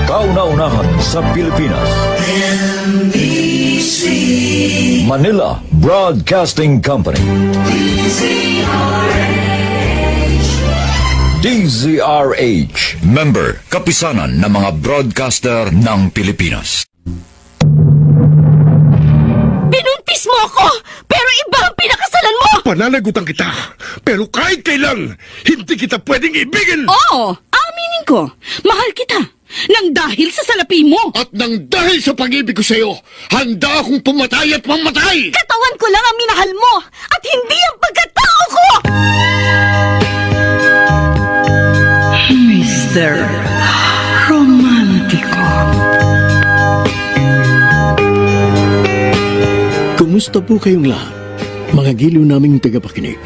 Kauna-unahan sa Pilipinas. Manila Broadcasting Company. DZRH. Member, kapisanan ng mga broadcaster ng Pilipinas. Binuntis mo ako, pero iba ang pinakasalan mo! Pananagutan kita, pero kahit kailan, hindi kita pwedeng ibigin! Oo, aminin ko, mahal kita, nang dahil sa salapi mo! At nang dahil sa pag-ibig ko sa'yo, handa akong pumatay at mamatay! Katawan ko lang ang minahal mo, at hindi ang pagkatao ko! Mr. Romantico. Kumusta po kayong lahat, mga giliw naming tagapakinig?